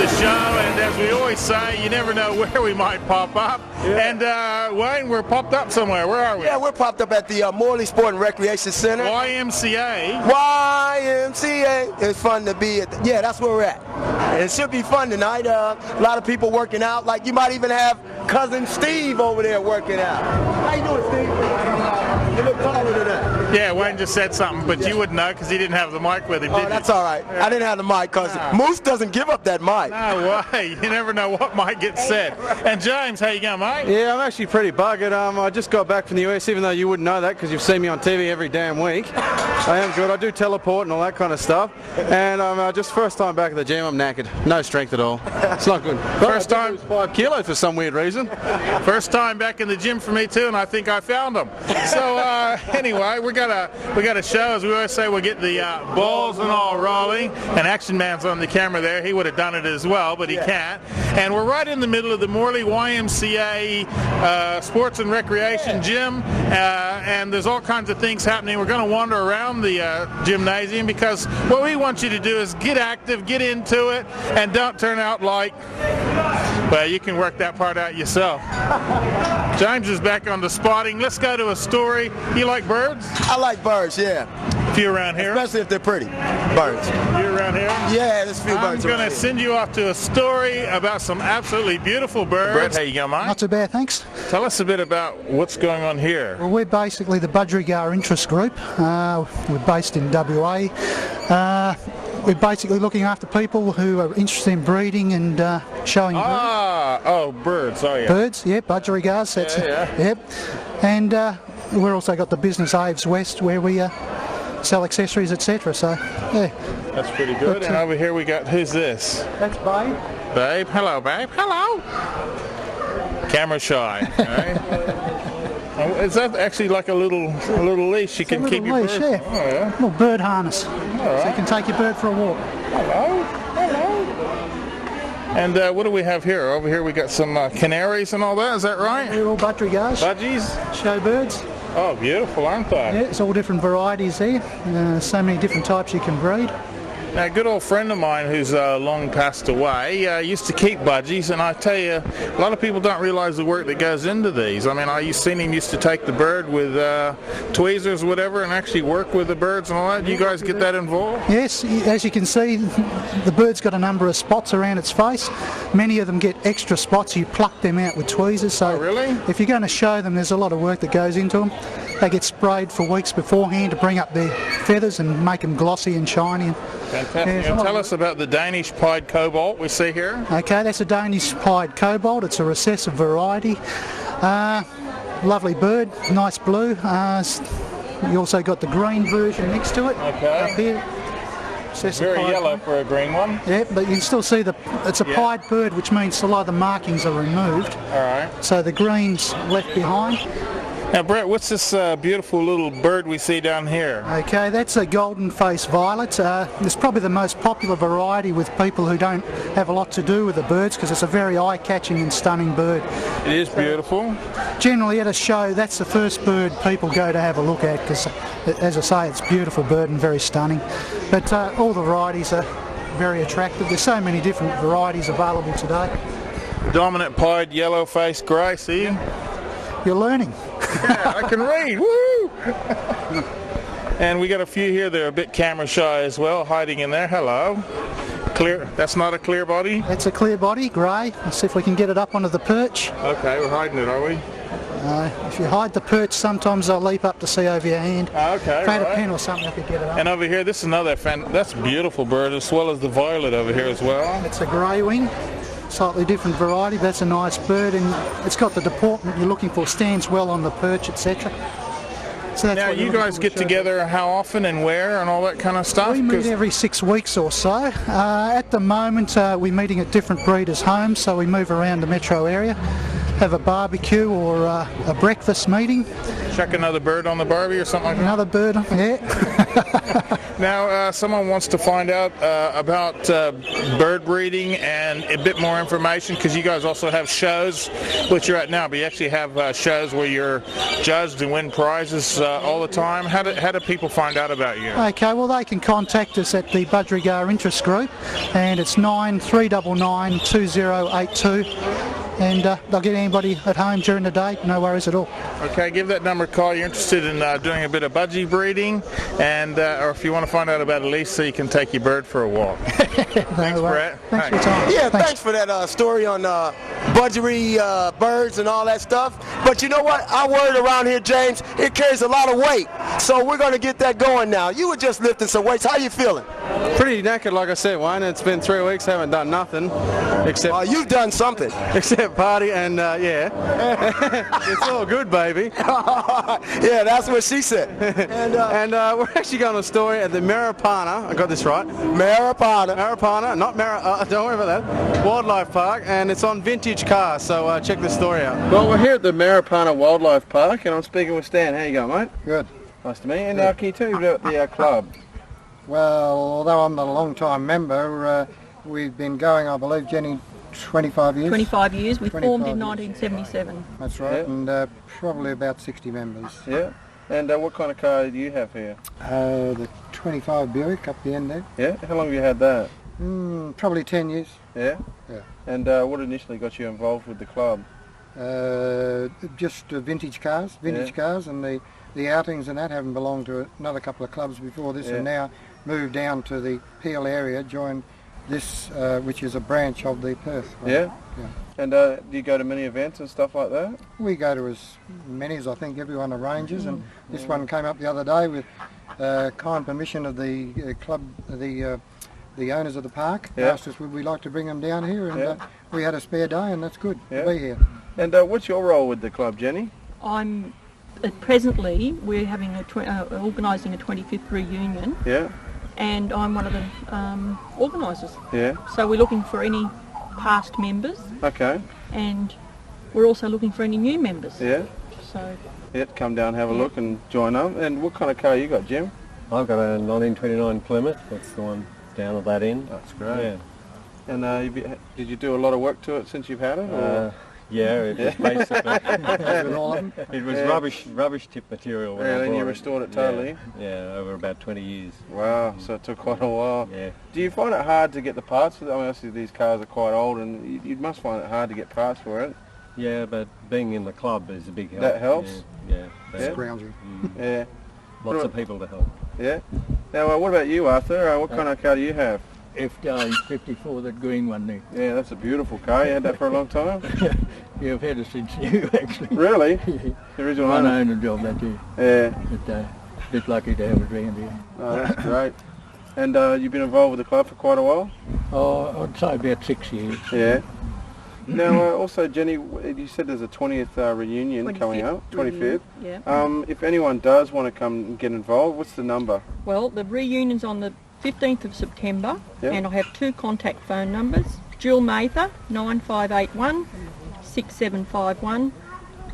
the show, and as we always say, you never know where we might pop up. Yeah. And Wayne, we're popped up somewhere. Where are we? Yeah, we're popped up at the Morley Sport and Recreation Center. YMCA. YMCA. It's fun to be at. Yeah, that's where we're at. It should be fun tonight. A lot of people working out. Like you might even have cousin Steve over there working out. How you doing, Steve? You look taller than that. Yeah, Wayne just said something, but you wouldn't know because he didn't have the mic with him, did you? That's all right. Yeah. I didn't have the mic because Moose doesn't give up that mic. No way. You never know what might get said. And James, how you going, mate? Yeah, I'm actually pretty buggered. I just got back from the US, even though you wouldn't know that because you've seen me on TV every damn week. I am good. I do teleport and all that kind of stuff. And I'm just first time back at the gym. I'm knackered. No strength at all. It's not good. First time 5 kilos for some weird reason. First time back in the gym for me too, and I think I found them. So anyway, we got a show, as we always say. We'll get the balls and all rolling. And Action Man's on the camera there. He would have done it as well, but he can't. And we're right in the middle of the Morley YMCA Sports and Recreation Gym, and there's all kinds of things happening. We're going to wander around the gymnasium because what we want you to do is get active, get into it, and don't turn out like, well, you can work that part out yourself. James is back on the spotting. Let's go to a story. You like birds? I like birds, yeah. A few around here? Especially if they're pretty. Birds. You around here? Yeah, there's a few birds. I'm going to send you off to a story about some absolutely beautiful birds. Brett, how you going, mate? Not too bad, thanks. Tell us a bit about what's going on here. Well, we're basically the Budgerigar interest group. We're based in WA. We're basically looking after people who are interested in breeding and showing birds. Oh, birds, oh yeah. Birds, yeah, Budgerigars, that's Yep. And we've also got the business Aves West where we sell accessories, etc. So, yeah. That's pretty good. And over here we got, who's this? That's Babe. Babe, hello, Babe. Hello. Camera shy, right? Is that actually like a little leash you can keep your bird? Yeah. Oh, yeah. Little bird harness. Right. So you can take your bird for a walk. Hello. Hello. And what do we have here? Over here we got some canaries and all that, is that right? They're all Budgerigars. Budgies? Show birds. Oh, beautiful, aren't they? Yeah, it's all different varieties there. So many different types you can breed. Now, a good old friend of mine who's long passed away used to keep budgies, and I tell you, a lot of people don't realize the work that goes into these. I mean, I've seen him used to take the bird with tweezers, whatever, and actually work with the birds and all that. Do you guys get that involved? Yes, as you can see, the bird's got a number of spots around its face. Many of them get extra spots. You pluck them out with tweezers. So really? If you're going to show them, there's a lot of work that goes into them. They get sprayed for weeks beforehand to bring up their feathers and make them glossy and shiny. Fantastic. Yeah, tell us about the Danish pied Cobalt we see here. Okay, that's a Danish pied Cobalt. It's a recessive variety. Lovely bird, nice blue. You also got the green version next to it. Okay. Up here. Very yellow for a green one. Yeah, but you can still see it's a pied bird, which means a lot of the markings are removed. All right. So the green's left behind. Now, Brett, what's this beautiful little bird we see down here? Okay, that's a golden-faced violet. It's probably the most popular variety with people who don't have a lot to do with the birds because it's a very eye-catching and stunning bird. It is beautiful. Generally at a show, that's the first bird people go to have a look at because, as I say, it's a beautiful bird and very stunning. But all the varieties are very attractive. There's so many different varieties available today. Dominant pied, yellow-faced grey, see? You're learning. Yeah, I can read. Woo! And we got a few here that are a bit camera shy as well, hiding in there. Hello. Clear. That's not a clear body? That's a clear body, grey. Let's see if we can get it up onto the perch. Okay, we're hiding it, are we? If you hide the perch, sometimes they'll leap up to see over your hand. Okay, if I had a pen or something, I could get it up. And over here, this is another that's a beautiful bird, as well as the violet over here as well. It's a grey wing. Slightly different variety, but that's a nice bird, and it's got the deportment you're looking for, stands well on the perch, etc. So that's now, you guys get together how often and where and all that kind of stuff? We meet every 6 weeks or so. At the moment, we're meeting at different breeders' homes, so we move around the metro area, have a barbecue or a breakfast meeting. Chuck another bird on the barbie or something like that? Another bird, yeah. Now, someone wants to find out about bird breeding and a bit more information, because you guys also have shows, which you're at now, but you actually have shows where you're judged and win prizes all the time. How do people find out about you? Okay, well they can contact us at the Budgerigar Interest Group, and it's 9399 2082. And they'll get anybody at home during the day, no worries at all. Okay, give that number a call. You're interested in doing a bit of budgie breeding, and or if you want to find out about Elise, so you can take your bird for a walk. Thanks, Brett. Thanks for your time. Yeah, thanks for that story on budgery birds and all that stuff. But you know what? Our word around here, James, it carries a lot of weight. So we're going to get that going now. You were just lifting some weights. How you feeling? Pretty knackered, like I said, Wayne. It's been 3 weeks. I haven't done nothing except You've done something. except party, and yeah, it's all good, baby. Yeah, that's what she said. And we're actually going on a story at the Maripana. I got this right. Maripana, not don't worry about that. Wildlife Park, and it's on vintage cars. So check this story out. Well, we're here at the Maripana Wildlife Park, and I'm speaking with Stan. How you going, mate? Good. Nice to meet you. And can you tell me about the club? Well, although I'm not a long-time member, we've been going, I believe, Jenny, 25 years? 25 years. We 25 formed in years. 1977. That's right, Yeah. and probably about 60 members. Yeah. And what kind of car do you have here? The 25 Buick up the end there. Yeah. How long have you had that? Probably 10 years. Yeah. Yeah. And what initially got you involved with the club? Just vintage cars, and the outings and that haven't belonged to another couple of clubs before this, and now moved down to the Peel area, joined this, which is a branch of the Perth. Right? Yeah. Yeah. And do you go to many events and stuff like that? We go to as many as I think everyone arranges, and this one came up the other day with kind permission of the club, the owners of the park. Yeah. Asked us would we like to bring them down here, and we had a spare day, and that's good to be here. And what's your role with the club, Jenny? I'm presently we're having organising a 25th reunion, Yeah. and I'm one of the organisers. Yeah. So we're looking for any past members, Okay. and we're also looking for any new members. Yeah. So Yeah. Come down, have a look, and join up. And what kind of car you got, Jim? I've got a 1929 Plymouth. That's the one down at that end. That's great. Yeah. And did you do a lot of work to it since you've had it? Or? Yeah, it was basically All of them. it was rubbish tip material. When I And then you bought it. restored it totally? Yeah, over about 20 years. Wow, so it took quite a while. Yeah. Do you find it hard to get the parts for it? I mean, obviously these cars are quite old, and you must find it hard to get parts for it. Yeah, but being in the club is a big help. That helps? Yeah. Scrounging. Yeah. Lots of people to help. Yeah. Now, what about you, Arthur? What kind of car do you have? FJ 54, that green one there. Yeah, that's a beautiful car. You had that for a long time? Yeah, I've had it since you actually. Really? The original One owner? owner job that too. Yeah. But just lucky to have it around here. Oh, that's great. And you've been involved with the club for quite a while? Oh, I'd say about 6 years. Yeah. Now, also, Jenny, you said there's a 20th reunion coming up, 25th. Yeah. If anyone does want to come and get involved, what's the number? Well, the reunion's on the 15th of September, Yep. and I have 2 contact phone numbers. Jill Mather, 9581 6751,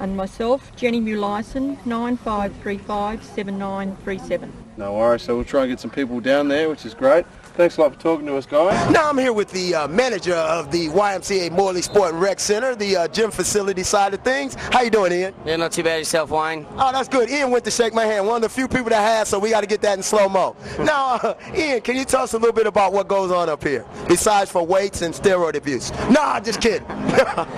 and myself, Jenny Mulison, 9535 7937. No worries, so we'll try and get some people down there, which is great. Thanks a lot for talking to us, guys. Now I'm here with the manager of the YMCA Morley Sport and Rec Center, the gym facility side of things. How you doing, Ian? Yeah, not too bad yourself, Wayne. Oh, that's good. Ian went to shake my hand. One of the few people that has, so we got to get that in slow-mo. Now, Ian, can you tell us a little bit about what goes on up here, besides for weights and steroid abuse? Nah, just kidding.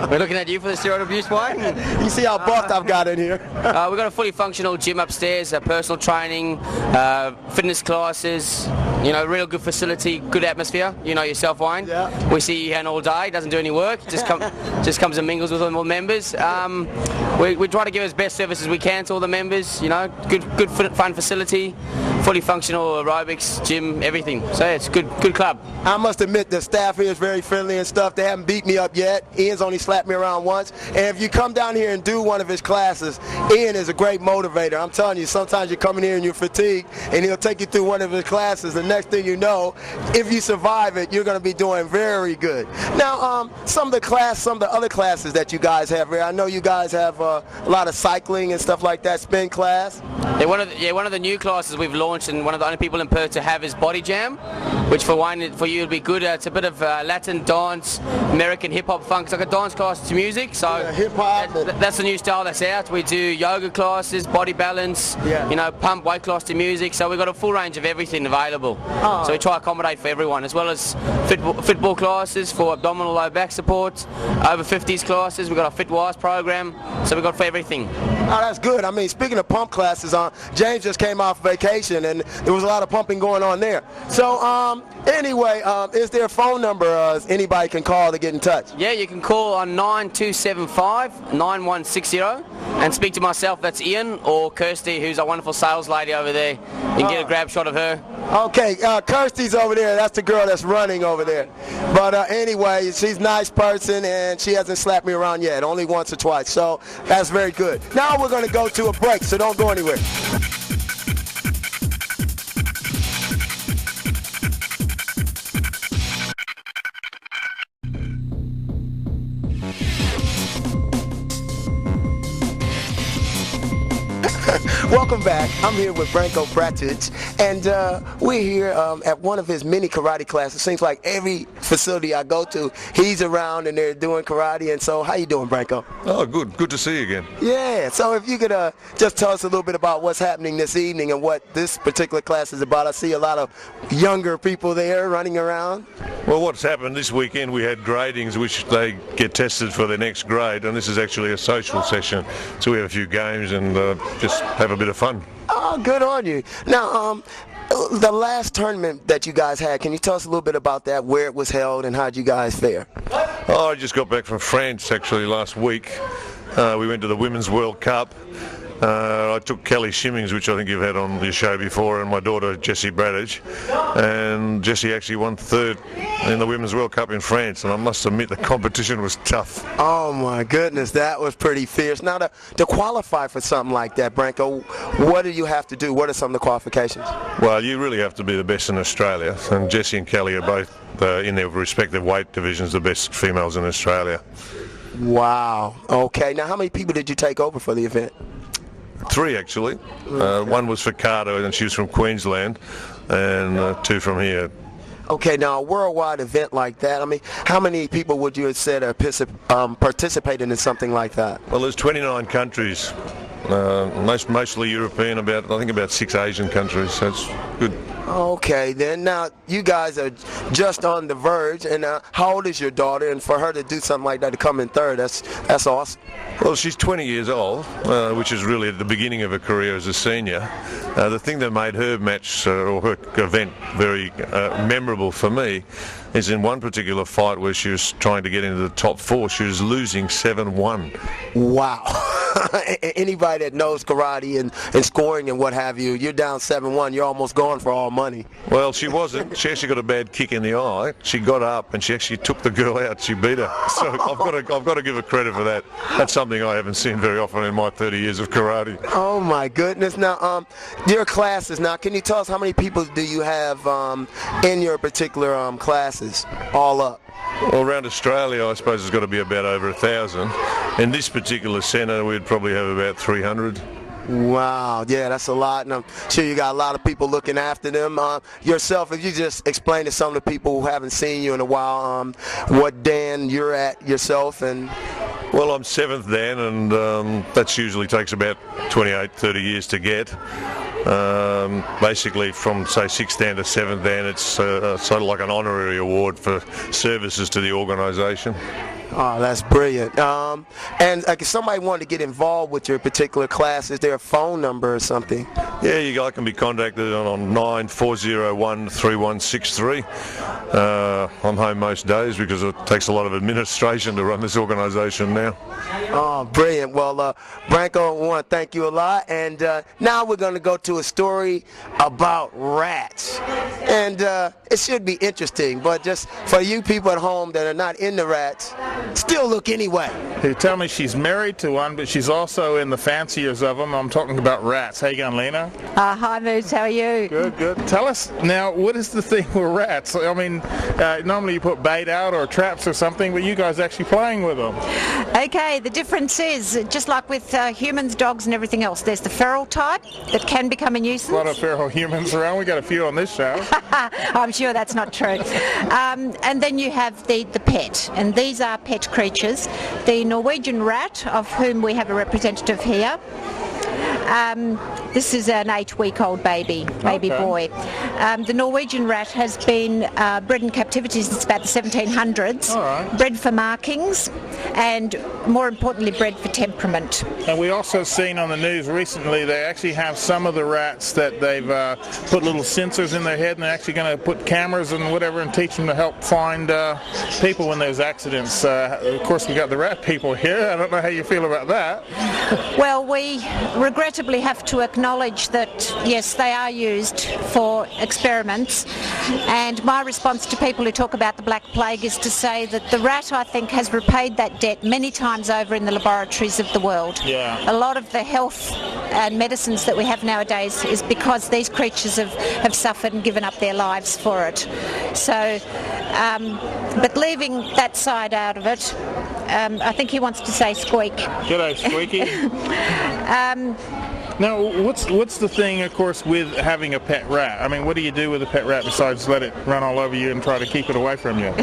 We're looking at you for the steroid abuse, Wayne. You see how buffed I've got in here? We've got a fully functional gym upstairs, personal training, fitness classes, you know, real good facility, good atmosphere. You know yourself, Wayne. Yeah. We see you here all day, doesn't do any work, just comes and mingles with all the members. We try to give as best service as we can to all the members, you know, good fun facility, fully functional aerobics, gym, everything. So yeah, it's a good club. I must admit the staff here is very friendly and stuff. They haven't beat me up yet. Ian's only slapped me around once. And if you come down here and do one of his classes, Ian is a great motivator. I'm telling you, sometimes you're coming here and you're fatigued, and he'll take you through one of his classes. The next thing you know, if you survive it, you're going to be doing very good. Now, some of the other classes that you guys have here, I know you guys have a lot of cycling and stuff like that, spin class. Yeah, one of the new classes we've launched, and one of the only people in Perth to have is Body Jam, which for you would be good. It's a bit of Latin dance, American hip hop funk. It's like a dance class to music. So hip hop. That's the new style that's out. We do yoga classes, body balance, pump, weight class to music. So we've got a full range of everything available. So we try to accommodate for everyone, as well as football classes for abdominal low back support, over 50s classes. We've got a Fit Wise program. So we've got for everything. Oh, that's good. I mean, speaking of pump classes, James just came off vacation, and there was a lot of pumping going on there. So, anyway, is there a phone number anybody can call to get in touch? Yeah, you can call on 9275-9160 and speak to myself, that's Ian, or Kirsty, who's a wonderful sales lady over there. You can get a grab shot of her. Okay, Kirsty's over there. That's the girl that's running over there. But anyway, she's a nice person, and she hasn't slapped me around yet, only once or twice. So that's very good. Now we're going to go to a break, so don't go anywhere. Welcome back. I'm here with Branko Pratic, and we're here at one of his mini karate classes. Seems like every facility I go to, he's around and they're doing karate. And so, how you doing, Branko? Oh, good. Good to see you again. Yeah. So, if you could just tell us a little bit about what's happening this evening and what this particular class is about. I see a lot of younger people there running around. Well, what's happened this weekend, we had gradings which they get tested for their next grade, and this is actually a social session. So we have a few games and just have a bit of fun. Oh, good on you. Now, the last tournament that you guys had, can you tell us a little bit about that, where it was held, and how'd you guys fare? Oh, I just got back from France actually last week. We went to the Women's World Cup. I took Kelly Shimmings, which I think you've had on your show before, and my daughter Jessie Bradage, and Jessie actually won third in the Women's World Cup in France, and I must admit the competition was tough. Oh my goodness, that was pretty fierce. Now to qualify for something like that, Branko, what do you have to do? What are some of the qualifications? Well, you really have to be the best in Australia, and Jessie and Kelly are both in their respective weight divisions the best females in Australia. Wow. Okay, now how many people did you take over for the event? 3 actually. One was for Carter, and she was from Queensland, and 2 from here. Okay, now a worldwide event like that, I mean, how many people would you have said are participating in something like that? Well, there's 29 countries, mostly European, I think about 6 Asian countries, so it's good. Okay, then now you guys are just on the verge, and how old is your daughter? And for her to do something like that, to come in third, that's awesome. Well, she's 20 years old, which is really at the beginning of her career as a senior. The thing that made her match or her event very memorable for me is in one particular fight where she was trying to get into the top 4, she was losing 7-1. Wow. Anybody that knows karate and scoring and what have you, you're down 7-1, you're almost gone for all money. Well, she wasn't. She actually got a bad kick in the eye. She got up and she actually took the girl out. She beat her. So I've got to give her credit for that. That's something I haven't seen very often in my 30 years of karate. Oh my goodness. Now, your classes, now can you tell us how many people do you have in your particular classes, all up? Well, around Australia, I suppose it's got to be about over 1,000. In this particular centre, we'd probably have about 300. Wow, yeah, that's a lot, and I'm sure you got a lot of people looking after them. Yourself, if you just explain to some of the people who haven't seen you in a while, what Dan you're at yourself, and... Well, I'm 7th Dan, and that usually takes about 28, 30 years to get. Basically from, say, 6th Dan to 7th Dan, it's sort of like an honorary award for services to the organisation. Oh, that's brilliant. And if somebody wanted to get involved with your particular class, is there a phone number or something? Yeah, I can be contacted on 94013163. I'm home most days because it takes a lot of administration to run this organisation now. Oh, brilliant. Well, Branko, I want to thank you a lot. And now we're going to go to a story about rats. And it should be interesting, but just for you people at home that are not into rats, still look anyway. They tell me she's married to one, but she's also in the fanciers of them. I'm talking about rats. How you going, Lena? Hi, Moose. How are you? Good, good. Tell us now, what is the thing with rats? I mean, normally you put bait out or traps or something, but you guys are actually playing with them. Okay, the difference is, just like with humans, dogs and everything else, there's the feral type that can become a nuisance. A lot of feral humans around. We got a few on this show. I'm sure that's not true. And then you have the pet, and these are pet creatures. The Norwegian rat, of whom we have a representative here. This is an 8-week-old baby boy. The Norwegian rat has been bred in captivity since about the 1700s. Right. Bred for markings, and more importantly, bred for temperament. And we also seen on the news recently they actually have some of the rats that they've put little sensors in their head, and they're actually going to put cameras and whatever and teach them to help find people when there's accidents. Of course, we got the rat people here. I don't know how you feel about that. Well, we regrettably have to acknowledge that, yes, they are used for experiments, and my response to people who talk about the Black Plague is to say that the rat, I think, has repaid that debt many times over in the laboratories of the world. Yeah. A lot of the health and medicines that we have nowadays is because these creatures have suffered and given up their lives for it. So, but leaving that side out of it, I think he wants to say squeak. G'day, Squeaky. Now, what's the thing, of course, with having a pet rat? I mean, what do you do with a pet rat besides let it run all over you and try to keep it away from you?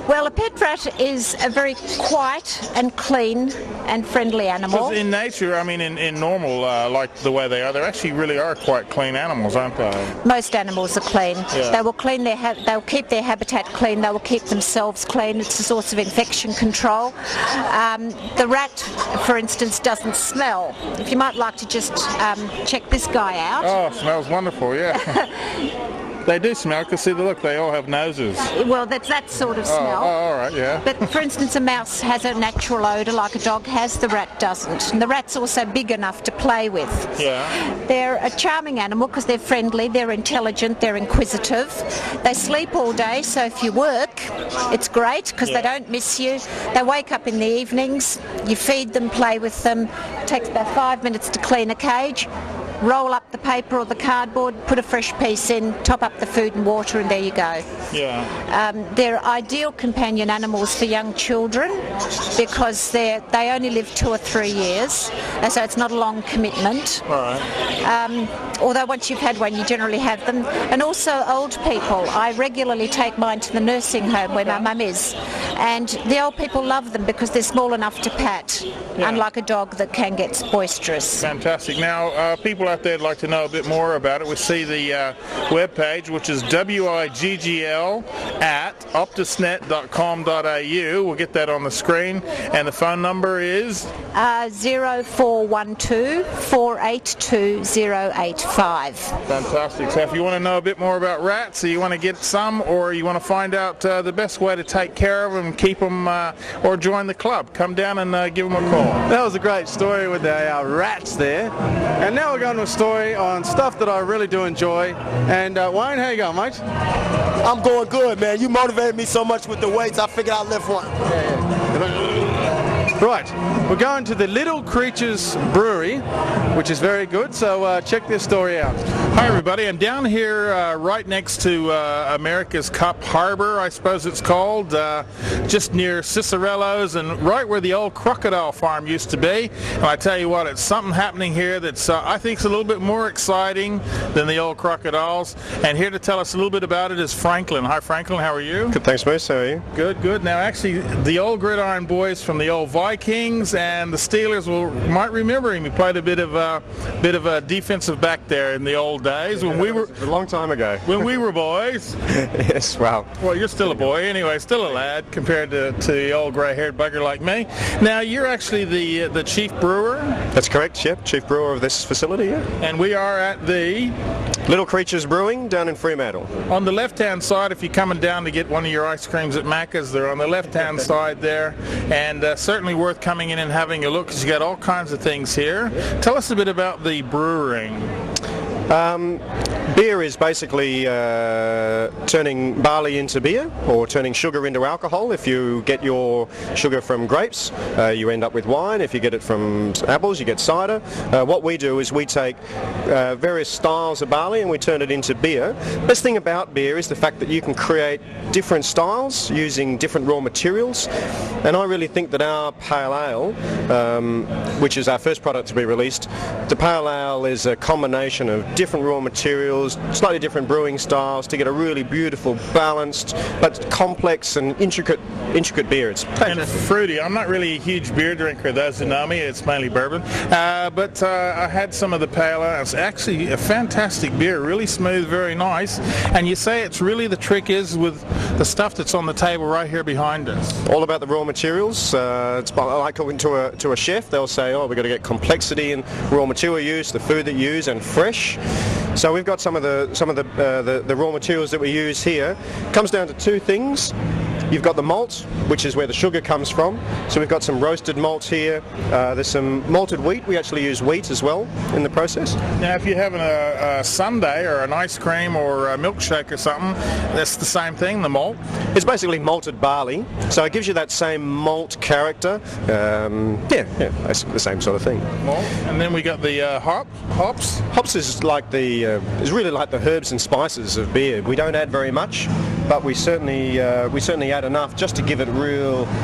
Well, a pet rat is a very quiet and clean and friendly animal. Because in nature, I mean, in normal, like the way they actually really are quite clean animals, aren't they? Most animals are clean. Yeah. They will clean they'll keep their habitat clean. They will keep themselves clean. It's a source of infection control. The rat, for instance, doesn't smell. If you might like to just check this guy out. Oh, smells wonderful, yeah. They do smell, because see, look, they all have noses. Well, that's that sort of smell. Oh, all right, yeah. But for instance, a mouse has a natural odour like a dog has, the rat doesn't. And the rat's also big enough to play with. Yeah. They're a charming animal because they're friendly, they're intelligent, they're inquisitive. They sleep all day, so if you work, it's great because they don't miss you. They wake up in the evenings, you feed them, play with them. It takes about 5 minutes to clean a cage. Roll up the paper or the cardboard, put a fresh piece in, top up the food and water, and there you go. Yeah. They're ideal companion animals for young children because they only live 2 or 3 years, and so it's not a long commitment. All right. Although once you've had one, you generally have them. And also old people. I regularly take mine to the nursing home where my mum is, and the old people love them because they're small enough to pat, unlike a dog that can get boisterous. Fantastic. Now, people out there would like to know a bit more about it. We see the web page, which is wiggl@optusnet.com.au. We'll get that on the screen, and the phone number is 0412 482 085. Fantastic. So if you want to know a bit more about rats, or you want to get some, or you want to find out the best way to take care of them, keep them, or join the club, come down and give them a call. That was a great story with the rats there. And now we're going to a story on stuff that I really do enjoy. And Wayne, how you going, mate? I'm going good, man. You motivated me so much with the weights, I figured I'd lift one. Right, we're going to the Little Creatures Brewery, which is very good, so check this story out. Hi everybody, I'm down here right next to America's Cup Harbor, I suppose it's called, just near Cicerello's and right where the old crocodile farm used to be. And I tell you what, it's something happening here that's I think is a little bit more exciting than the old crocodiles. And here to tell us a little bit about it is Franklin. Hi Franklin, how are you? Good, thanks, Moose. How are you? Good, good. Now actually, the old Gridiron boys from the old Vikings and the Steelers might remember him. He played a bit of a defensive back there in the old days when we were a long time ago. When we were boys. Yes, well, you're still a boy anyway, still a lad compared to the old grey-haired bugger like me. Now you're actually the chief brewer. That's correct, Chef. Chief brewer of this facility. Yeah. And we are at the Little Creatures Brewing down in Fremantle. On the left-hand side, if you're coming down to get one of your ice creams at Macca's, they're on the left-hand side there, and certainly worth coming in and having a look because you got all kinds of things here. Tell us a bit about the brewing. Beer is basically turning barley into beer, or turning sugar into alcohol. If you get your sugar from grapes, you end up with wine. If you get it from apples, you get cider. What we do is we take various styles of barley and we turn it into beer. Best thing about beer is the fact that you can create different styles using different raw materials, and I really think that our pale ale, which is our first product to be released, the pale ale is a combination of different raw materials, slightly different brewing styles to get a really beautiful, balanced, but complex and intricate beer. It's and fruity. I'm not really a huge beer drinker. Those who know me, it's mainly bourbon. But I had some of the pale ale. It's actually a fantastic beer, really smooth, very nice. And you say it's really the trick is with the stuff that's on the table right here behind us. All about the raw materials. It's like talking to a chef. They'll say, oh, we've got to get complexity in raw material use, the food that you use, and fresh. So we've got some of the raw materials that we use here. It comes down to two things. You've got the malt, which is where the sugar comes from. So we've got some roasted malt here. There's some malted wheat. We actually use wheat as well in the process. Now, if you're having a sundae or an ice cream or a milkshake or something, that's the same thing, the malt? It's basically malted barley, so it gives you that same malt character. Yeah, that's the same sort of thing. Malt. And then we got the hops. Hops is really like the herbs and spices of beer. We don't add very much, but we certainly add enough just to give it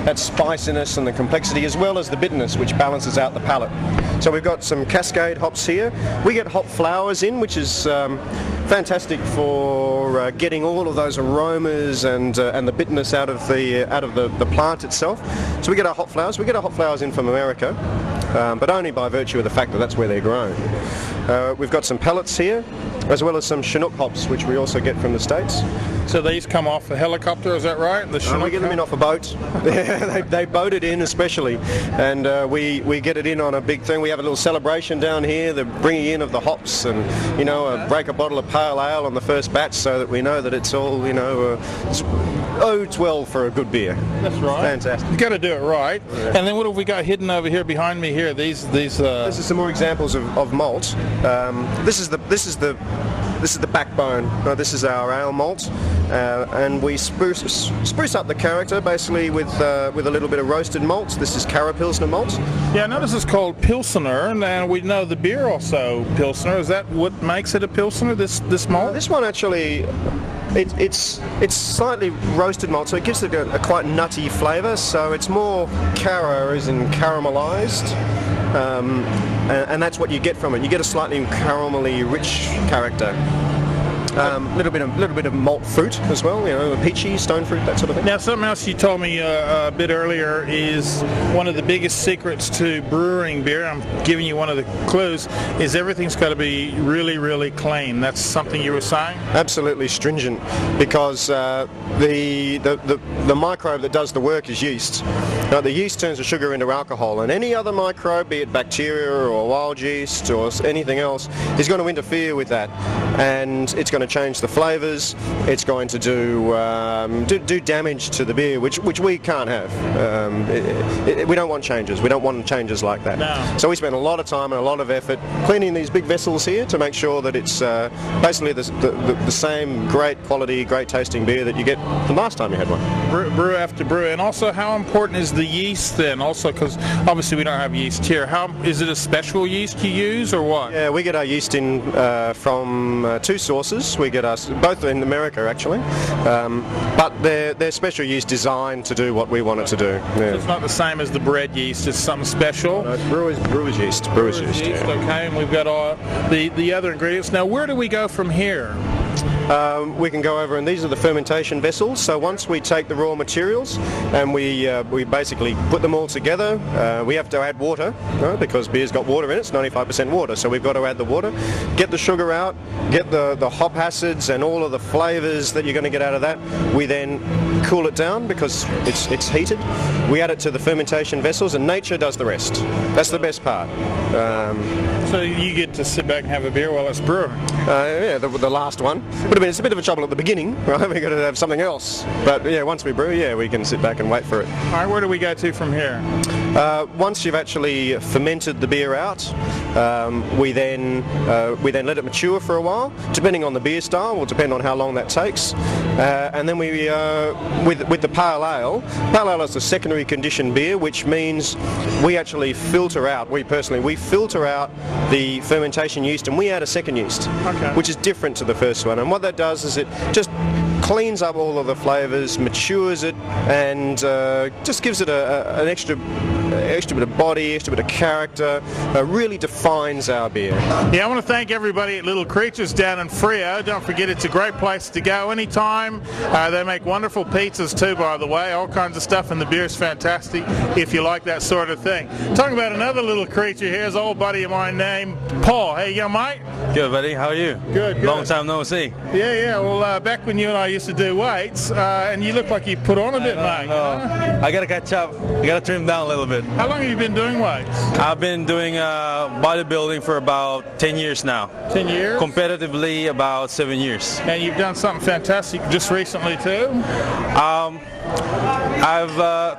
that spiciness and the complexity, as well as the bitterness, which balances out the palate. So we've got some Cascade hops here. We get hop flowers in, which is fantastic for getting all of those aromas and the bitterness out of the plant itself. So we get our hop flowers. We get our hop flowers in from America, but only by virtue of the fact that that's where they're grown. We've got some pellets here, as well as some Chinook hops, which we also get from the States. So these come off a helicopter, is that right? We get them in off a boat. they boat it in especially, and we get it in on a big thing. We have a little celebration down here, the bringing in of the hops, and break a bottle of pale ale on the first batch, so that we know that it's all bodes well for a good beer. That's right. Fantastic. You got to do it right. Yeah. And then what have we got hidden over here behind me here? These. This is some more examples of malt. This is the backbone. This is our ale malt, and we spruce up the character basically with a little bit of roasted malt. This is Pilsner Malt. Yeah, I notice it's called Pilsner, and we know the beer also Pilsner. Is that what makes it a Pilsner? This malt? This one actually. It's slightly roasted malt, so it gives it a quite nutty flavour. So it's more as in caramelised, and that's what you get from it. You get a slightly caramelly rich character. Little bit of malt fruit as well, peachy, stone fruit, that sort of thing. Now, something else you told me a bit earlier is one of the biggest secrets to brewing beer. I'm giving you one of the clues. Is everything's got to be really, really clean. That's something you were saying. Absolutely stringent, because the microbe that does the work is yeast. Now, the yeast turns the sugar into alcohol, and any other microbe, be it bacteria or wild yeast or anything else, is going to interfere with that, and it's going to change the flavours. It's going to do damage to the beer, which we can't have. We don't want changes. We don't want changes like that. No. So we spend a lot of time and a lot of effort cleaning these big vessels here to make sure that it's basically the same great quality, great tasting beer that you get the last time you had one. Brew after brew. And also, how important is the yeast then? Also, because obviously we don't have yeast here. Is it a special yeast you use, or what? Yeah, we get our yeast in from two sources. We get us both in America actually, but they're special yeast designed to do what we want it to do. Yeah. So it's not the same as the bread yeast. It's something special. No, it's brewer's yeast. Brewer's yeast. Yeah. Okay, and we've got all the other ingredients. Now, where do we go from here? We can go over, and these are the fermentation vessels. So once we take the raw materials and we basically put them all together, we have to add water, because beer's got water in it. It's 95% water, so we've got to add the water, get the sugar out, get the hop acids and all of the flavours that you're going to get out of that. We then cool it down because it's heated. We add it to the fermentation vessels, and nature does the rest. That's the best part. So you get to sit back and have a beer while it's brewing. Yeah, the last one. But I mean, it's a bit of a trouble at the beginning, right? We've got to have something else. But yeah, once we brew, we can sit back and wait for it. All right, where do we go to from here? Once you've actually fermented the beer out, we then let it mature for a while, depending on the beer style, will depend on how long that takes. And then we, with the pale ale is a secondary conditioned beer, which means we actually filter out, we filter out the fermentation yeast and we add a second yeast, which is different to the first one. And what that does is it just cleans up all of the flavours, matures it, and just gives it an extra bit of body, extra bit of character, really defines our beer. Yeah, I want to thank everybody at Little Creatures down in Frio. Don't forget, it's a great place to go anytime. They make wonderful pizzas too, by the way, all kinds of stuff, and the beer's fantastic if you like that sort of thing. Talking about another little creature here is an old buddy of mine named Paul. Hey, young mate. Good, buddy. How are you? Good. Long time no see. Yeah. Well, back when you and I used to do weights, and you look like you put on a bit, mate. I gotta catch up. I gotta trim down a little bit. How long have you been doing weights? I've been doing bodybuilding for about 10 years now. 10 years? Competitively about 7 years. And you've done something fantastic just recently too?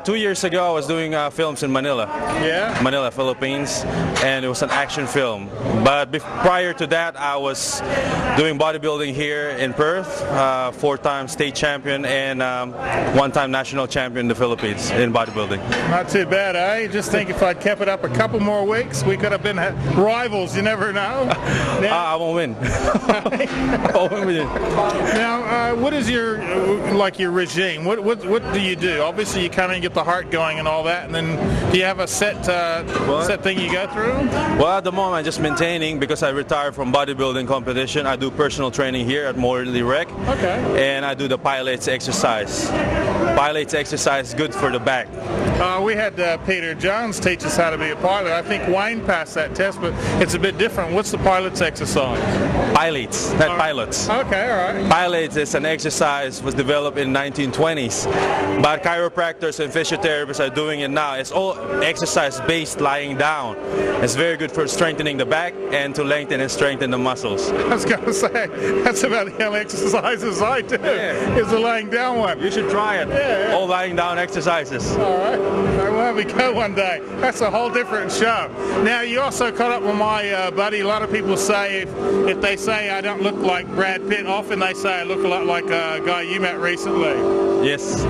2 years ago I was doing films in Manila. Yeah? Manila, Philippines, and it was an action film. But prior to that I was doing bodybuilding here in Perth, 4-time state champion and 1-time national champion in the Philippines in bodybuilding. Not too bad, eh? Just think if I'd kept it up a couple more weeks, we could have been rivals, you never know. I won't win. I won't win. Now, what is your regime? What do you do? Obviously you come in and get the heart going and all that, and then do you have a set thing you go through? Well, at the moment I'm just maintaining because I retired from bodybuilding competition. I do personal training here at Morley Rec. Okay. And I do the pilates exercise. Pilates exercise is good for the back. We had Peter Jones teach us how to be a pilot. I think Wayne passed that test, but it's a bit different. What's the pilates exercise? Pilates, not pilots. Okay, all right. Pilates is an exercise was developed in 1920s, but chiropractors and physiotherapists are doing it now. It's all exercise based lying down. It's very good for strengthening the back and to lengthen and strengthen the muscles. I was going to say, that's about the only exercises I do, is the laying down one. You should try it. Yeah. All lying down exercises. All right. We'll have a go one day. That's a whole different show. Now, you also caught up with my buddy. A lot of people say if they say I don't look like Brad Pitt, often they say I look a lot like a guy you met recently. Yes.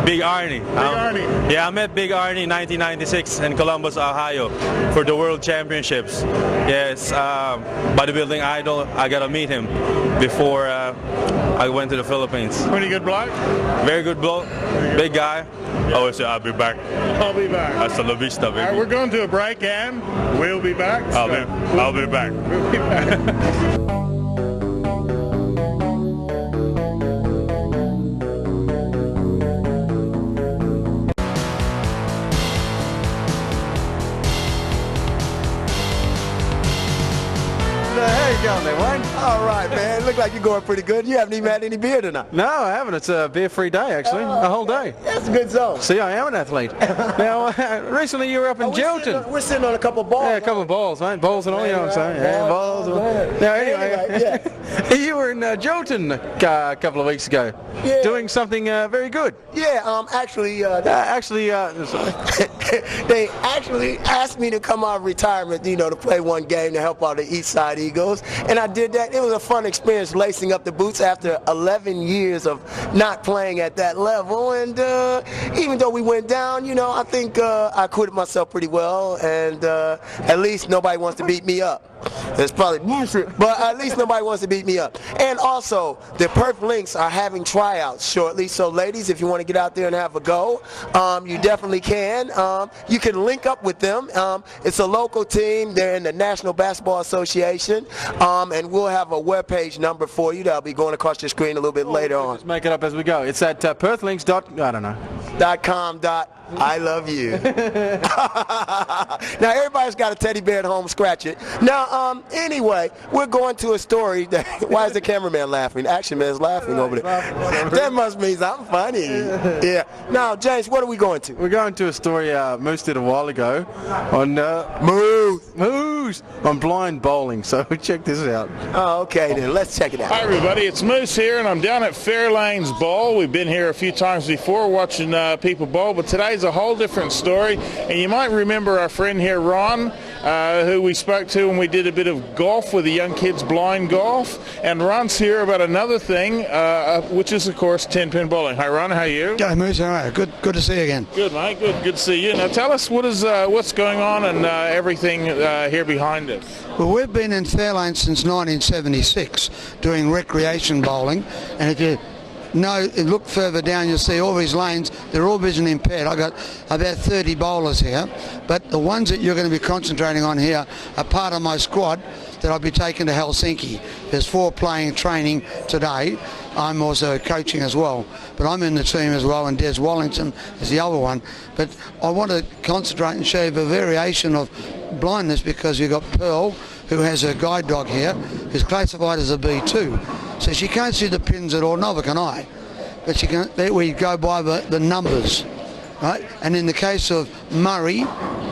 Big Arnie. Arnie. Yeah, I met Big Arnie in 1996 in Columbus, Ohio for the World Championships. Yes, bodybuilding idol. I got to meet him before I went to the Philippines. Pretty good bloke? Very good bloke. Big guy. I always say I'll be back. I'll be back. Hasta la vista, baby. All right, we're going to a break and we'll be back. I'll be back. We'll be back. Going there, Wayne? All right, man. Look like you're going pretty good. You haven't even had any beer tonight. No, I haven't. It's a beer-free day, actually. A whole day. That's a good zone. See, I am an athlete. Now, recently you were up in Gelton. We're sitting on a couple of balls. Yeah, a couple of balls, mate. Balls and all, you know what I'm saying? Yeah, balls. Now, anyway, you were in Gelton a couple of weeks ago, doing something very good. Yeah, they actually asked me to come out of retirement, to play one game to help out the East Side Eagles, and I did that. It was a fun experience lacing up the boots after 11 years of not playing at that level, and even though we went down, I think I acquitted myself pretty well, and at least nobody wants to beat me up. It's probably bullshit, but at least nobody wants to beat me up. And also, the Perth Lynx are having tryouts shortly, so ladies, if you want to get out there and have a go, you definitely can. You can link up with them. It's a local team. They're in the National Basketball Association, and we'll have a webpage number for you that'll be going across your screen a little bit later on. Just make it up as we go. It's at perthlinks.com. I love you. Now everybody's got a teddy bear at home, scratch it. Now, anyway, we're going to a story that, why is the cameraman laughing? Action man's laughing over there. That must mean I'm funny. Yeah. Now, James, what are we going to? We're going to a story Moose did a while ago on Moose. Moose on blind bowling. So check this out. Oh, okay then. Let's check it out. Hi everybody, it's Moose here, and I'm down at Fairlanes Bowl. We've been here a few times before watching people bowl, but today's a whole different story. And you might remember our friend here, Ron, who we spoke to when we did a bit of golf with the young kids, blind golf. And Ron's here about another thing, which is of course 10-pin bowling. Hi Ron, how are you? G'day Moose, all right. Good to see you again. Good mate, good to see you. Now tell us what's going on and everything here behind us. Well, we've been in Fairlane since 1976 doing recreation bowling, and if you look further down, you'll see all these lanes, they're all vision impaired. I've got about 30 bowlers here, but the ones that you're going to be concentrating on here are part of my squad that I'll be taking to Helsinki. There's 4 playing training today. I'm also coaching as well, but I'm in the team as well, and Des Wallington is the other one. But I want to concentrate and show you the variation of blindness, because you've got Pearl, who has a guide dog here, who's classified as a B2. So she can't see the pins at all, neither can I. But she can, we go by the numbers, right? And in the case of Murray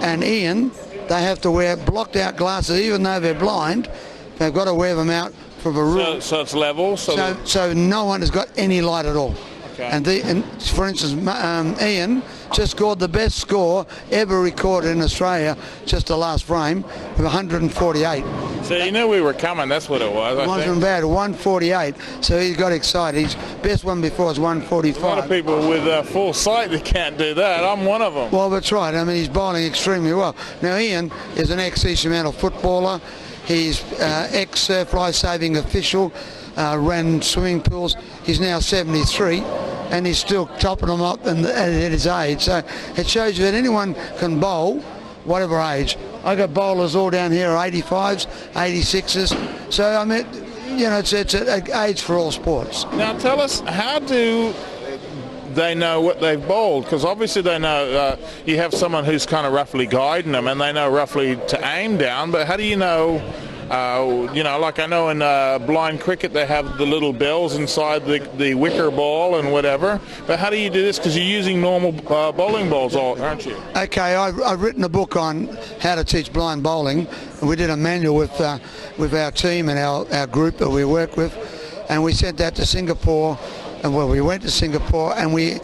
and Ian, they have to wear blocked out glasses, even though they're blind. They've got to wear them out for the rule. So it's level? So no one has got any light at all. Okay. And for instance, Ian just scored the best score ever recorded in Australia, just the last frame, of 148. So you knew we were coming, that's what it was. It wasn't bad, 148. So he got excited. His best one before was 145. A lot of people with full sight that can't do that. I'm one of them. Well, that's right. I mean, he's bowling extremely well. Now, Ian is an ex-East Fremantle footballer. He's ex-surf life-saving official, ran swimming pools. He's now 73, and he's still topping them up at his age. So it shows you that anyone can bowl, whatever age. I got bowlers all down here, 85s, 86s. So I mean, you know, it's an age for all sports. Now tell us, how do they know what they've bowled? Because obviously they know you have someone who's kind of roughly guiding them, and they know roughly to aim down. But how do you know? Like I know in blind cricket they have the little bells inside the wicker ball and whatever. But how do you do this? Because you're using normal bowling balls, aren't you? Okay, I've written a book on how to teach blind bowling. We did a manual with our team and our group that we work with, and we sent that to Singapore. And we went to Singapore and we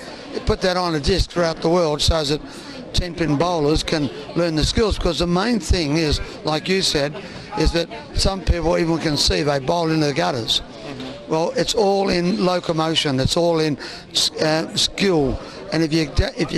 put that on a disc throughout the world so that 10-pin bowlers can learn the skills. Because the main thing is, like you said, is that some people even can see they bowl into the gutters. Well, it's all in locomotion, it's all in skill. And if you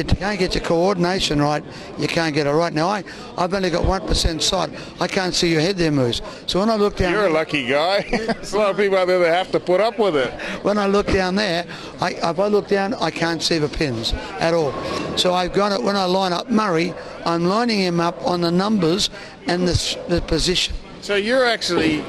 can't get your coordination right, you can't get it right. Now, I've only got 1% sight. I can't see your head there, Moose. So when I look down... You're a lucky guy. There's a lot of people out there that have to put up with it. When I look down there, if I look down, I can't see the pins at all. So I've got it, when I line up Murray, I'm lining him up on the numbers and the position. So you're actually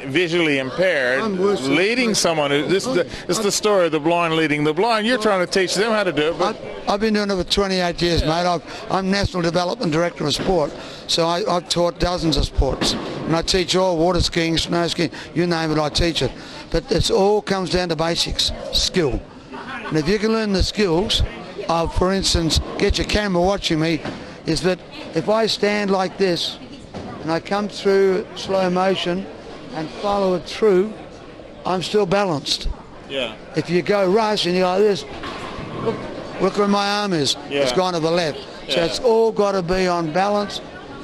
visually impaired, leading someone who, this is the story of the blind leading the blind. You're trying to teach them how to do it. But I've been doing it for 28 years, mate. I'm National Development Director of Sport, so I've taught dozens of sports. And I teach all, water skiing, snow skiing, you name it, I teach it. But it all comes down to basics, skill. And if you can learn the skills of, for instance, get your camera watching me, is that if I stand like this and I come through slow motion and follow it through, I'm still balanced. Yeah. If you go rush and you go like this, look where my arm is. Yeah. It's gone to the left. So it's all got to be on balance,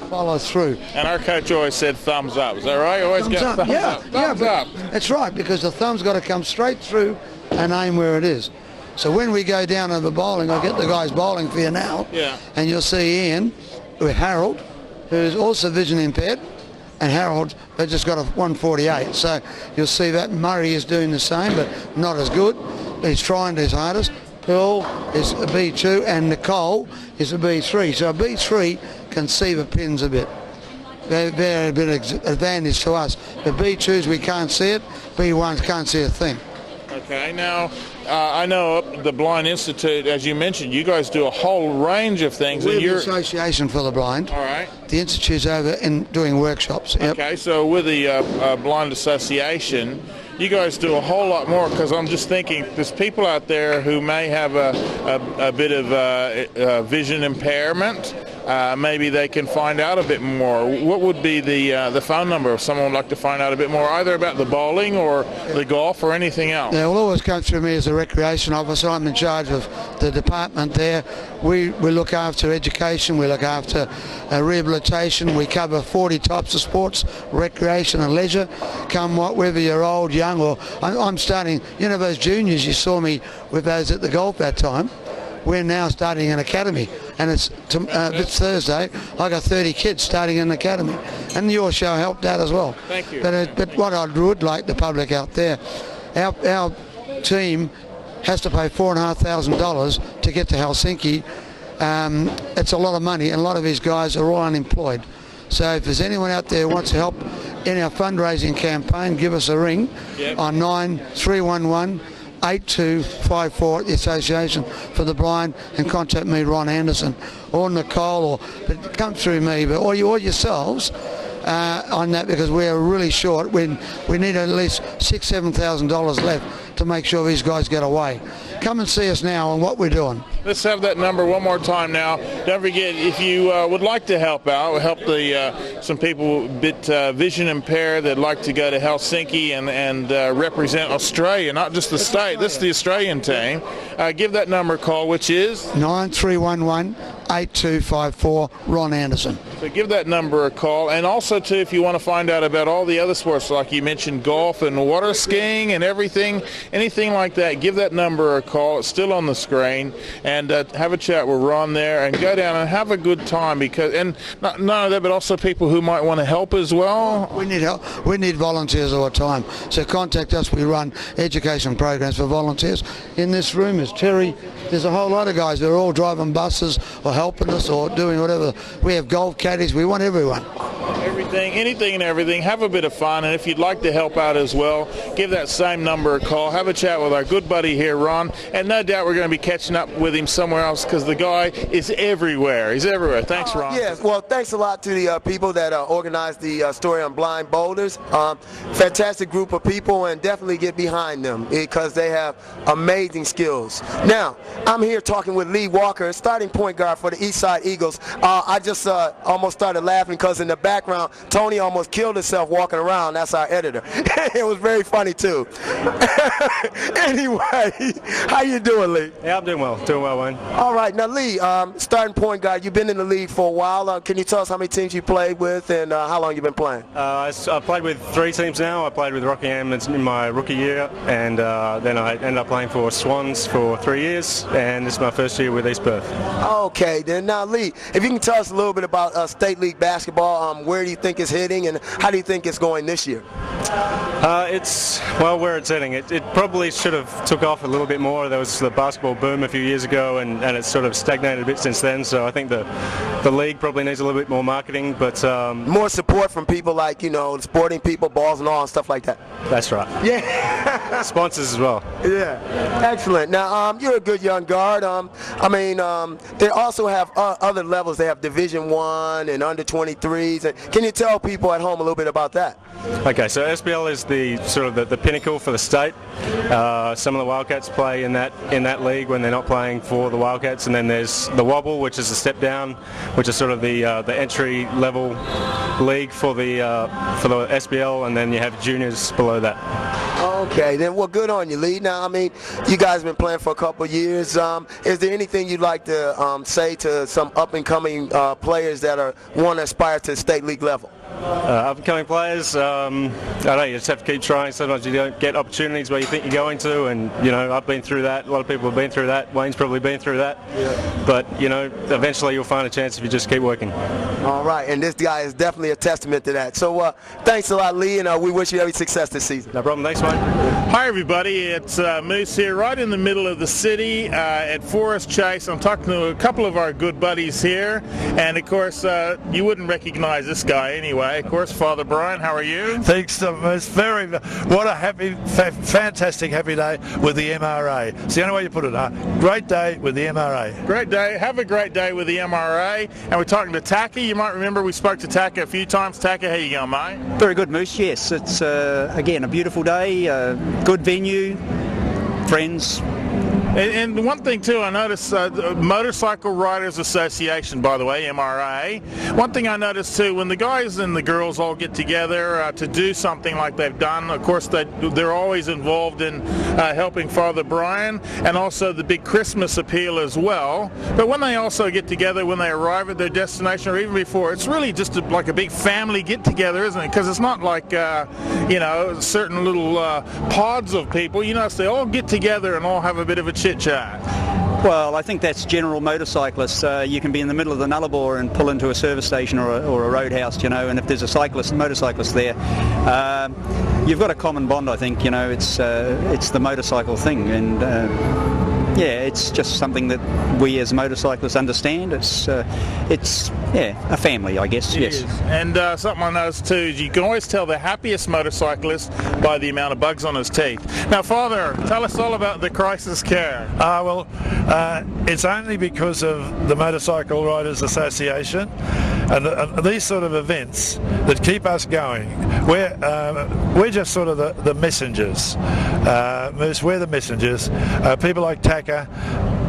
follow through. And our coach always said thumbs up. Is that right? Always Thumbs get up. thumbs Yeah, up. Thumbs up. That's right, because the thumb's got to come straight through and aim where it is. So when we go down over bowling, I'll get the guys bowling for you now. Yeah. And you'll see Ian with Harold, who's also vision impaired. And Harold, they just got a 148. So you'll see that Murray is doing the same, but not as good. He's trying his hardest. Pearl is a B2 and Nicole is a B3. So a B3 can see the pins a bit. They're a bit of advantage to us. The B2s, we can't see it. B1s can't see a thing. Okay, now I know the Blind Institute, as you mentioned, you guys do a whole range of things. We're the Association for the Blind. All right. The Institute's over in doing workshops. Yep. Okay, so with the Blind Association, you guys do a whole lot more, because I'm just thinking there's people out there who may have a bit of vision impairment. maybe they can find out a bit more. What would be the phone number if someone would like to find out a bit more, either about the bowling or the golf or anything else? They will always come through me as a recreation officer. I'm in charge of the department there. We look after education, we look after rehabilitation, we cover 40 types of sports, recreation and leisure. Come whether you're old, young, or I'm starting, you know those juniors you saw me with those at the golf that time? We're now starting an academy, and it's this Thursday. I got 30 kids starting an academy, and your show helped out as well. Thank you. But what I would like the public out there, our team has to pay $4,500 to get to Helsinki. It's a lot of money, and a lot of these guys are all unemployed. So if there's anyone out there who wants to help in our fundraising campaign, give us a ring on 9311 8254 at the Association for the Blind, and contact me, Ron Anderson, or Nicole, but come through me, but or yourselves on that, because we're really short. We need at least $6,000-7,000 left to make sure these guys get away. Come and see us now on what we're doing. Let's have that number one more time now. Don't forget, if you would like to help out, help some people a bit vision impaired that'd like to go to Helsinki and represent Australia, not just the state. This is the Australian team. Give that number a call, which is 9311 8254, Ron Anderson. So give that number a call, and also too, if you want to find out about all the other sports, like you mentioned, golf and water skiing and everything, anything like that, give that number a call. It's still on the screen, and have a chat with Ron there, and go down and have a good time. Because, and not only that, but also people who might want to help as well. We need help. We need volunteers all the time. So contact us. We run education programs for volunteers. In this room is Terry. There's a whole lot of guys. They're all driving buses or helping us or doing whatever. We have golf caddies. We want everyone. Everything, anything and everything. Have a bit of fun, and if you'd like to help out as well, give that same number a call. Have a chat with our good buddy here, Ron, and no doubt we're going to be catching up with him somewhere else, because the guy is everywhere. He's everywhere. Thanks, Ron. Yes, well, thanks a lot to the people that organized the story on blind boulders. Fantastic group of people, and definitely get behind them because they have amazing skills. Now, I'm here talking with Lee Walker, starting point guard for the Eastside Eagles. I just almost started laughing because in the background, Tony almost killed himself walking around. That's our editor. It was very funny too. Anyway, how you doing, Lee? Yeah, I'm doing well, Wayne. All right, now Lee, starting point guard, you've been in the league for a while. Can you tell us how many teams you played with and how long you've been playing? I played with 3 teams now. I played with Rockingham in my rookie year, and then I ended up playing for Swans for 3 years, and this is my first year with East Perth. Okay, then now Lee, if you can tell us a little bit about State League basketball, where do you think it's hitting, and how do you think it's going this year? Where it's heading, it probably should have took off a little bit more. There was the basketball boom a few years ago, and it's sort of stagnated a bit since then, so I think the league probably needs a little bit more marketing, but more support from people like, the sporting people, balls and all, and stuff like that. That's right. Yeah. Sponsors as well. Yeah. Excellent. Now, you're a good young guard. They also have other levels. They have Division I and under 23s. And can you tell people at home a little bit about that? Okay, so SBL is the sort of the pinnacle for the state. Some of the Wildcats play in that league when they're not playing for the Wildcats, and then there's the Wobble, which is a step down, which is sort of the entry level league for the SBL, and then you have juniors below that. Okay, then well, good on you, Lee. Now, you guys have been playing for a couple of years. Is there anything you'd like to say to some up-and-coming players that want to aspire to the state league level? Up-and-coming players, I don't know, you just have to keep trying. Sometimes you don't get opportunities where you think you're going to, and I've been through that. A lot of people have been through that. Wayne's probably been through that. Yeah. But eventually you'll find a chance if you just keep working. All right, and this guy is definitely a testament to that. So thanks a lot, Lee, and we wish you every success this season. No problem. Thanks, Wayne. Hi, everybody. It's Moose here, right in the middle of the city at Forest Chase. I'm talking to a couple of our good buddies here, and of course, you wouldn't recognize this guy anyway. Of course, Father Brian, how are you? Thanks, Thomas. What a fantastic happy day with the MRA. It's the only way you put it. Great day with the MRA. Great day. Have a great day with the MRA. And we're talking to Taka. You might remember we spoke to Taka a few times. Taka, how you going, mate? Very good, Moose. Yes, it's again a beautiful day, good venue, friends. And one thing too, I noticed the Motorcycle Riders Association, by the way, MRA. One thing I noticed too, when the guys and the girls all get together to do something like they've done, of course they're always involved in helping Father Brian, and also the big Christmas appeal as well. But when they also get together, when they arrive at their destination or even before, it's really just like a big family get together, isn't it? Because it's not like certain little pods of people. You know, so they all get together and all have a bit of a chit chat. Well, I think that's general motorcyclists. You can be in the middle of the Nullarbor and pull into a service station or a roadhouse, you know, and if there's a motorcyclist there, you've got a common bond, I think. You know, it's the motorcycle thing, and yeah, it's just something that we as motorcyclists understand. It's a family, I guess. Yes. And something I noticed too is you can always tell the happiest motorcyclist by the amount of bugs on his teeth. Now, Father, tell us all about the crisis care. Well, it's only because of the Motorcycle Riders Association and these sort of events that keep us going. We're just sort of the messengers. Moose, we're the messengers. People like Taka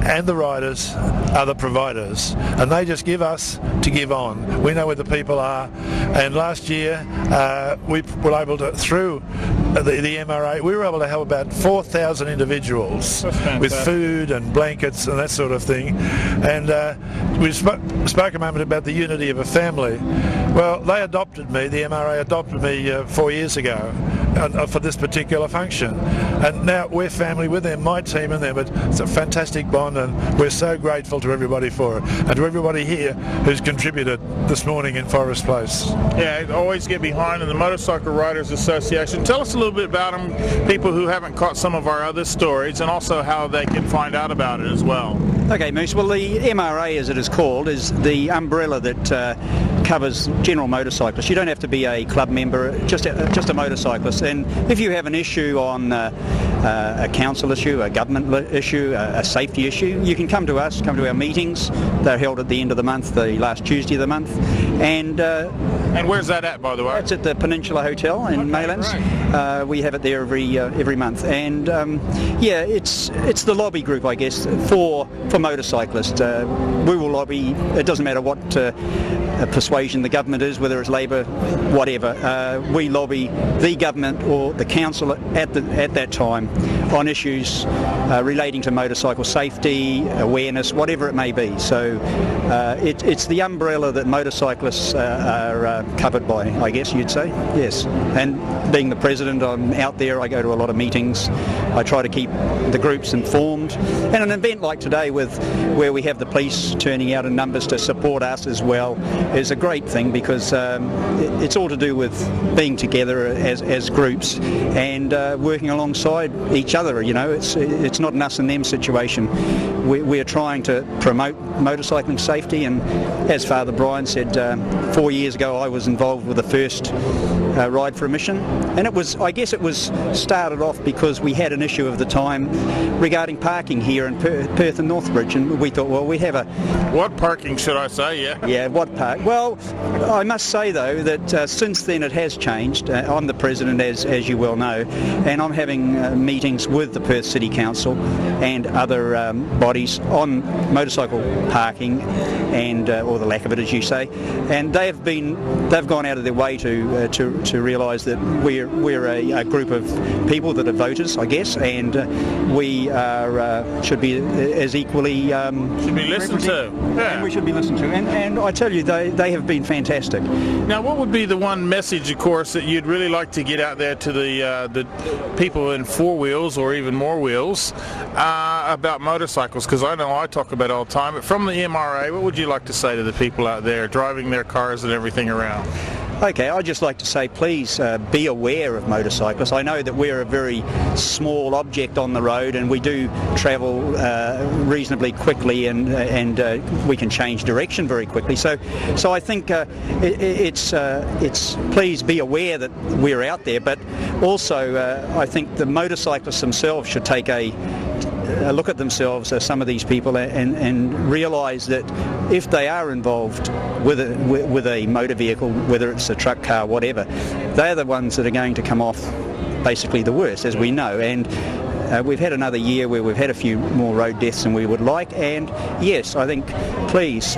and the riders are the providers, and they just give us to give on. We know where the people are, and last year we were able to, through the MRA, we were able to help about 4,000 individuals with food and blankets and that sort of thing. And we spoke a moment about the unity of a family. Well, they adopted me, the MRA adopted me 4 years ago for this particular function, and now we're family with them, my team and them. It's a fantastic bond, and we're so grateful to everybody for it, and to everybody here who's contributed this morning in Forest Place. Yeah, always get behind in the Motorcycle Riders Association. Tell us a little bit about them, people who haven't caught some of our other stories, and also how they can find out about it as well. Okay, Moose. Well, the MRA, as it is called, is the umbrella that covers general motorcyclists. You don't have to be a club member, just a motorcyclist. And if you have an issue on a council issue, a government issue, a safety issue, you can come to us, come to our meetings. They're held at the end of the month, the last Tuesday of the month. And where's that at, by the way? It's at the Peninsula Hotel in Maylands. Right. We have it there every month. And yeah, it's the lobby group, I guess, for motorcyclists. We will lobby. It doesn't matter what persuasion the government is, whether it's Labor, whatever. We lobby the government or the council at that time on issues relating to motorcycle safety, awareness, whatever it may be. So it's the umbrella that motorcyclists are covered by, I guess you'd say. Yes. And being the president, I'm out there. I go to a lot of meetings. I try to keep the groups informed. And an event like today, where we have the police turning out in numbers to support us as well, is a great thing, because it's all to do with being together as groups and working alongside each other. You know, it's not an us and them situation. We're trying to promote motorcycling safety, and as Father Brian said, 4 years ago I was involved with the first Ride for a Mission, and I guess it was started off because we had an issue of the time regarding parking here in Perth and Northbridge, and we thought, well, we have a... What parking, should I say, yeah? Yeah, what park? Well, I must say though that since then it has changed. I'm the president, as you well know, and I'm having meetings with the Perth City Council and other bodies on motorcycle parking and or the lack of it, as you say, and they've gone out of their way to realise that we're a group of people that are voters, I guess, and we should be as equally should be listened to. Yeah. And we should be listened to, and I tell you, they have been fantastic. Now, what would be the one message, of course, that you'd really like to get out there to the people in four wheels or even more wheels about motorcycles? Because I know I talk about it all the time, but from the MRA, what would you like to say to the people out there driving their cars and everything around? Okay, I'd just like to say, please be aware of motorcyclists. I know that we're a very small object on the road, and we do travel reasonably quickly, and we can change direction very quickly. So I think it's please be aware that we're out there, but also I think the motorcyclists themselves should take a look at themselves, some of these people, and realise that if they are involved with a motor vehicle, whether it's a truck, car, whatever, they're the ones that are going to come off basically the worst, as we know. And we've had another year where we've had a few more road deaths than we would like, and yes, I think please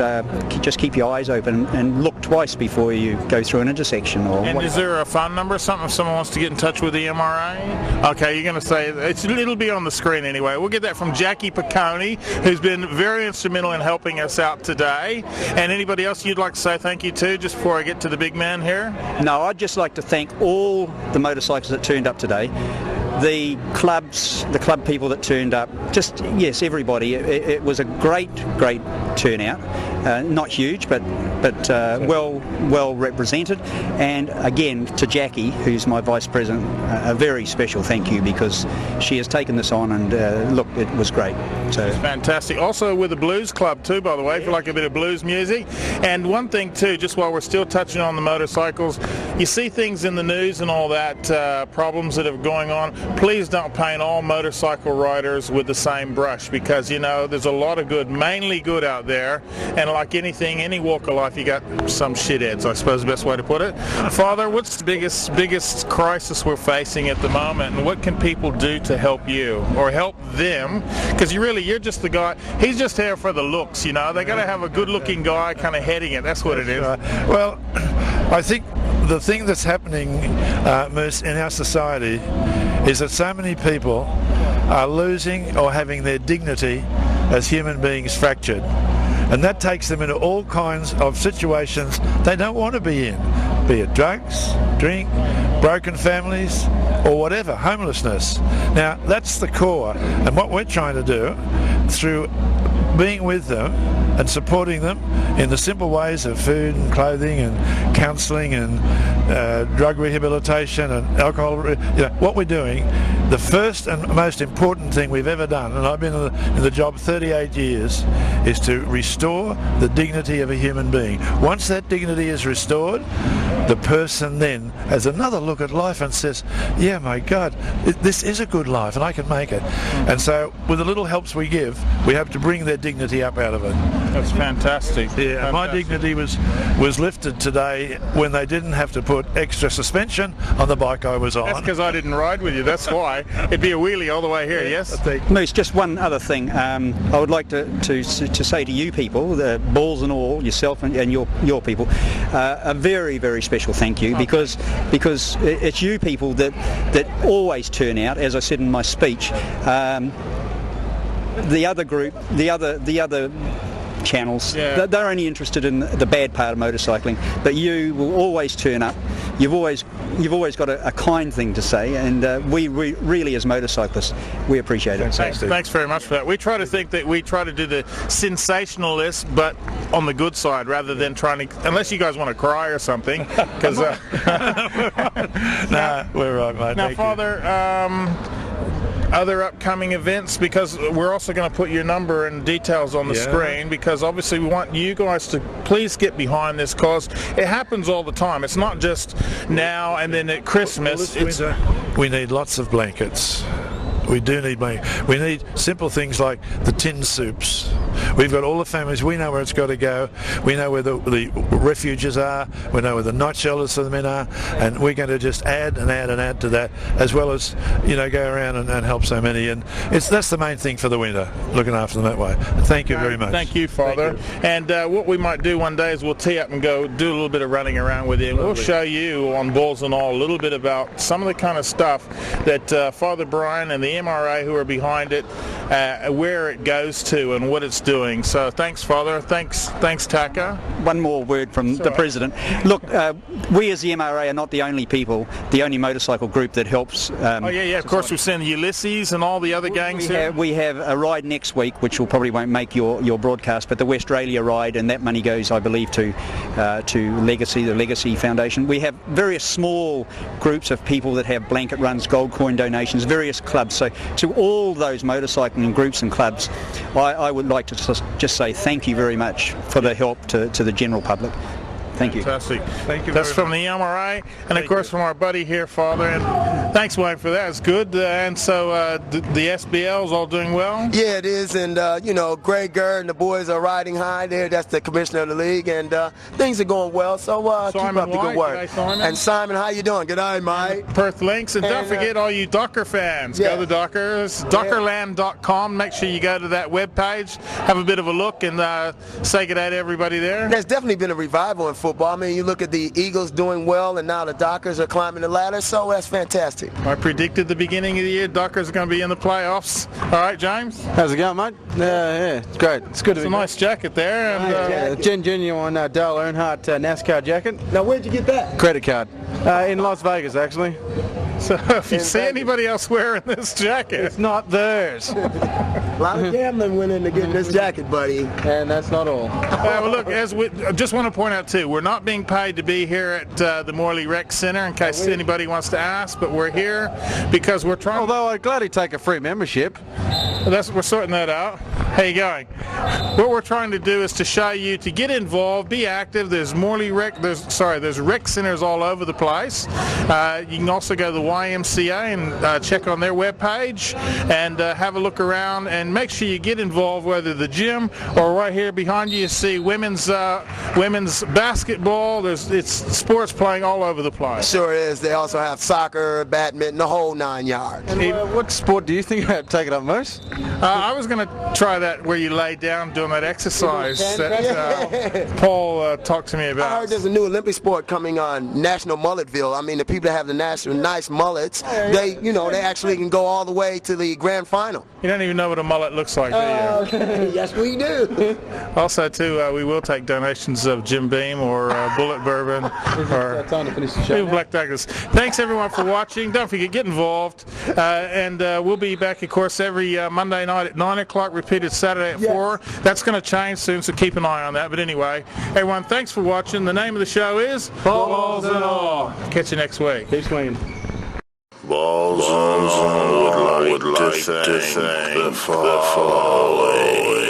just keep your eyes open and look twice before you go through an intersection. And is there a phone number or something if someone wants to get in touch with the MRA? Okay, you're going to say, it'll be on the screen anyway. We'll get that from Jackie Piccone, who's been very instrumental in helping us out today. And anybody else you'd like to say thank you to just before I get to the big man here? No, I'd just like to thank all the motorcyclists that turned up today. The club people that turned up, yes, everybody. It was a great turnout. Not huge, but well represented. And again, to Jackie, who's my vice president, a very special thank you, because she has taken this on, and look, it was great. So it's fantastic. Also with the Blues Club too, by the way, if you like a bit of blues music. And one thing too, just while we're still touching on the motorcycles, you see things in the news and all that, problems that are going on. Please don't paint all motorcycle riders with the same brush, because there's a lot of good, mainly good out there, and like anything, any walk of life, you got some shitheads, I suppose is the best way to put it. Father, what's the biggest crisis we're facing at the moment, and what can people do to help you or help them? Because you're just the guy. He's just here for the looks, They got to have a good-looking guy kind of heading it. That's what it is. Well, I think the thing that's happening, Moose, in our society is that so many people are losing or having their dignity as human beings fractured. And that takes them into all kinds of situations they don't want to be in, be it drugs, drink, broken families, or whatever, homelessness. Now, that's the core. And what we're trying to do through being with them and supporting them in the simple ways of food and clothing and counselling and drug rehabilitation and alcohol, what we're doing, the first and most important thing we've ever done, and I've been in the job 38 years, is to restore the dignity of a human being. Once that dignity is restored, the person then has another look at life and says, yeah, my God, this is a good life and I can make it. And so with the little helps we give, we hope to bring their dignity up out of it. That's fantastic. Yeah, my dignity was lifted today when they didn't have to put extra suspension on the bike I was on. That's because I didn't ride with you, that's why. It'd be a wheelie all the way here, yes? Moose, just one other thing. I would like to say to you people, the balls and all, yourself and your people, a very, very special thank you, because it's you people that always turn out, as I said in my speech. The other group, the other channels, they're only interested in the bad part of motorcycling, but you will always turn up. You've always got a kind thing to say, and we really, as motorcyclists, we appreciate it. Thanks very much for that. We try to think that we try to do the sensationalist, but on the good side, rather than trying to, unless you guys want to cry or something, because nah, we're right, mate. Now, Father, other upcoming events, because we're also going to put your number and details on the screen, because obviously we want you guys to please get behind this, cause it happens all the time. It's not just now and then at Christmas. We need lots of blankets. We do need blankets. We need simple things like the tin soups. We've got all the families. We know where it's got to go. We know where the refuges are. We know where the night shelters for the men are, and we're going to just add and add and add to that, as well as go around and help so many. And that's the main thing for the winter, looking after them that way. Thank you very much. Thank you, Father. Thank you. And what we might do one day is we'll tee up and go do a little bit of running around with you. And we'll show you on Balls and All a little bit about some of the kind of stuff that Father Brian and the MRA who are behind it, where it goes to and what it's doing. So thanks, Father. Thanks, Taka. One more word from the President. Look, we as the MRA are not the only people, the only motorcycle group that helps. Of course we've seen Ulysses and all the other gangs here. We have a ride next week, which will probably won't make your broadcast, but the Westralia ride, and that money goes, I believe, to Legacy, the Legacy Foundation. We have various small groups of people that have blanket runs, gold coin donations, various clubs. So to all those motorcycling groups and clubs, I would like to just say thank you very much for the help to the general public. Thank you. Fantastic. Thank you. That's from the MRA, and of course from our buddy here, Father. And Thanks, Wayne, for that. It's good. And so the SBL's all doing well? Yeah, it is. And, Greg Gerd and the boys are riding high there. That's the commissioner of the league. And things are going well. So keep up the good work. G'day, Simon. And Simon, how you doing? Good day, mate. Perth Links. And don't forget all you Docker fans. Go to Dockers. Dockerland.com. Make sure you go to that webpage. Have a bit of a look and say good day to everybody there. There's definitely been a revival in football. I mean, you look at the Eagles doing well, and now the Dockers are climbing the ladder. So that's fantastic. I predicted the beginning of the year Dockers are going to be in the playoffs. All right, James? How's it going, mate? Yeah, it's great. It's good to be a nice jacket there. And, genuine Dale Earnhardt NASCAR jacket. Now, where'd you get that? Credit card. In Las Vegas, actually. So if you see anybody else wearing this jacket, it's not theirs. A lot of gambling went into getting this jacket, buddy. And that's not all. Well, look, I just want to point out, too, we're not being paid to be here at the Morley Rec Center, in case anybody wants to ask, but we're here because we're trying... Although I'd gladly take a free membership. We're sorting that out. How you going? What we're trying to do is to show you to get involved, be active. There's there's rec centers all over the place. You can also go to the YMCA and check on their webpage and have a look around and make sure you get involved, whether the gym or right here behind you see women's basketball. It's sports playing all over the place. Sure is. They also have soccer, badminton, the whole 9 yards. And what sport do you think I'd take it up most? I was going to try that where you lay down doing that exercise that Paul talked to me about. I heard there's a new Olympic sport coming on, National Mulletville. I mean, the people that have the nice mullets, they actually can go all the way to the grand final. You don't even know what a mullet looks like, do you? Yes, we do. Also, too, we will take donations of Jim Beam or Bullet Bourbon or time to finish the show. Black Douglas. Thanks, everyone, for watching. Don't forget, get involved. And we'll be back, of course, every Monday night at 9 o'clock, repeated Saturday at 4. That's going to change soon, so keep an eye on that. But anyway, everyone, thanks for watching. The name of the show is Balls and All. Catch you next week. Keep swinging. Balls and All would like to thank the following.